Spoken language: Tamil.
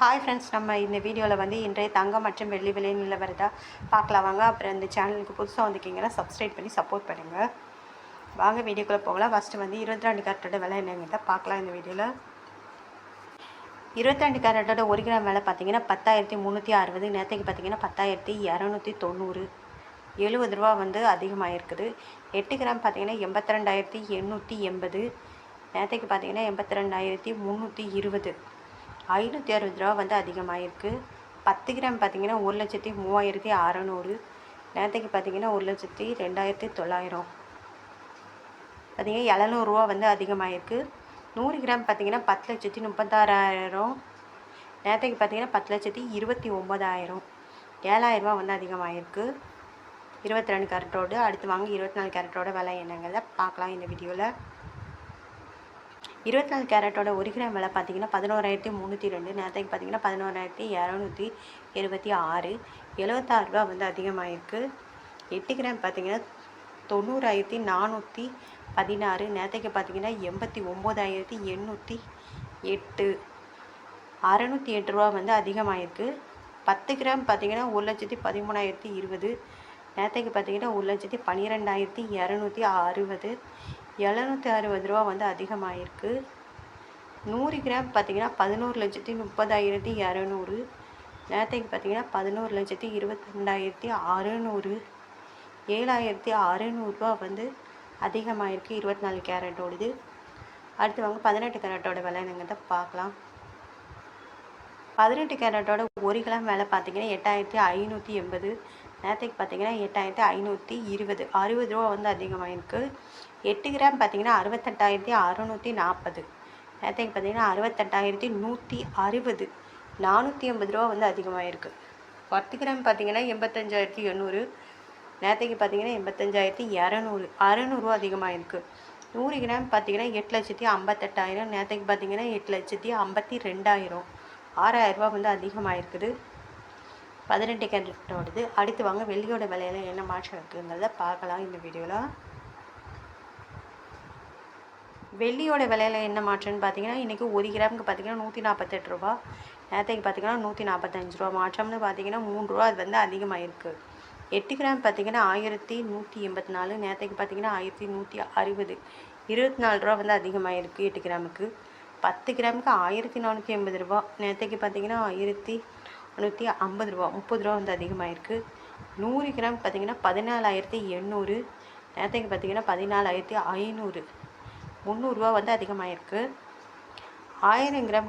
ஹாய் ஃப்ரெண்ட்ஸ், நம்ம இந்த வீடியோவில் வந்து இன்றைய தங்கம் மற்றும் வெள்ளி விலை நிலவரத்தை பார்க்கலாம் வாங்க. அப்புறம் இந்த சேனலுக்கு புதுசாக வந்துக்கிங்கன்னா சப்ஸ்கிரைப் பண்ணி சப்போர்ட் பண்ணுங்கள். வாங்க வீடியோக்குள்ளே போகலாம். ஃபஸ்ட்டு வந்து 22 கேரட்டோட விலை என்னங்கிறத பார்க்கலாம். இந்த வீடியோவில் 22 கேரட்டோட 1 கிராம் விலை பார்த்தீங்கன்னா 10,360. நேற்றுக்கு பார்த்தீங்கன்னா 10,290. 70 ரூபா வந்து அதிகமாக இருக்குது. 8 கிராம் பார்த்தீங்கன்னா 82,880. நேற்றுக்கு பார்த்தீங்கன்னா 82,320. 560 ரூபா வந்து அதிகமாகிருக்கு. 10 கிராம் பார்த்திங்கன்னா 1,03,600. நேற்றுக்கு பார்த்திங்கன்னா 1,02,900. பார்த்திங்கன்னா 700 ரூபா வந்து அதிகமாகிருக்கு. 100 கிராம் பார்த்திங்கன்னா 10,36,000. நேற்றுக்கு பார்த்திங்கன்னா 10,29,000. 7,000 ரூபா வந்து அதிகமாகிருக்கு 22 கேரட்டோடு. அடுத்து வாங்க 24 கேரட்டோட விலை என்னங்கிறத பார்க்கலாம் இந்த வீடியோவில். 24 கேரட்டோட 1 கிராம் விலை பார்த்தீங்கன்னா 11,302. நேற்றுக்கு பார்த்தீங்கன்னா 11,276. 76 ரூபா வந்து அதிகமாகிருக்கு. 8 கிராம் பார்த்தீங்கன்னா 90,416. நேற்றுக்கு பார்த்தீங்கன்னா 89,808. 608 ரூபா வந்து அதிகமாகிருக்கு. 10 கிராம் பார்த்தீங்கன்னா 1,13,020. நேற்றுக்கு பார்த்தீங்கன்னா 1,12,260. 760 ரூபா வந்து அதிகமாகிருக்கு. 100 கிராம் பார்த்திங்கன்னா 11,30,200. நேற்றுக்கு பார்த்திங்கன்னா 11,22,600. 7,600 ரூபா வந்து அதிகமாகிருக்கு 24 கேரட்டோடது. அடுத்து வாங்க 18 கேரட்டோட விலை என்னங்கிறத பார்க்கலாம். 18 கேரட்டோட 1 கிராம் விலை பார்த்திங்கன்னா 8,580. நேற்றுக்கு பார்த்திங்கன்னா 8,520. 60 ரூபா வந்து அதிகமாகிருக்கு. 8 கிராம் பார்த்திங்கன்னா 68,640. நேற்றுக்கு பார்த்திங்கன்னா 68,160. 480 ரூபா வந்து அதிகமாகிருக்கு. 10 கிராம் பார்த்திங்கன்னா 85,800. நேற்றுக்கு பார்த்திங்கன்னா 85,200. 600 ரூபா அதிகமாகிருக்கு. 100 கிராம் பார்த்திங்கன்னா 8,58,000. நேற்றுக்கு பார்த்திங்கன்னா 8,52,000. 6,000 ரூபா வந்து அதிகமாகிருக்குது 18 கேரட்டோடது. அடுத்து வாங்க வெள்ளியோட விலையில் என்ன மாற்றம் இருக்குங்கிறத பார்க்கலாம் இந்த வீடியோவில். வெள்ளியோட விலையில் என்ன மாற்றம்னு பார்த்தீங்கன்னா இன்றைக்கி 1 கிராமுக்கு பார்த்திங்கன்னா 148 ரூபா. நேற்றுக்கு பார்த்திங்கன்னா 145 ரூபா. மாற்றம்னு பார்த்திங்கன்னா 3 ரூபா அது வந்து அதிகமாகிருக்கு. 8 கிராம் பார்த்திங்கன்னா 1,184. நேற்றுக்கு பார்த்திங்கன்னா 1,160. 24 ரூபா வந்து அதிகமாகிருக்கு 8 கிராமுக்கு. 10 கிராமுக்கு 1,480 ரூபா. நேற்றுக்கு பார்த்திங்கன்னா 1,450 ரூபா. 30 ரூபா வந்து அதிகமாகிருக்கு. 100 கிராம் பார்த்திங்கன்னா 14,800. நேற்றுக்கு பார்த்திங்கன்னா 14,500. 300 ரூபா வந்து அதிகமாகிருக்கு. 1000 கிராமுக்கு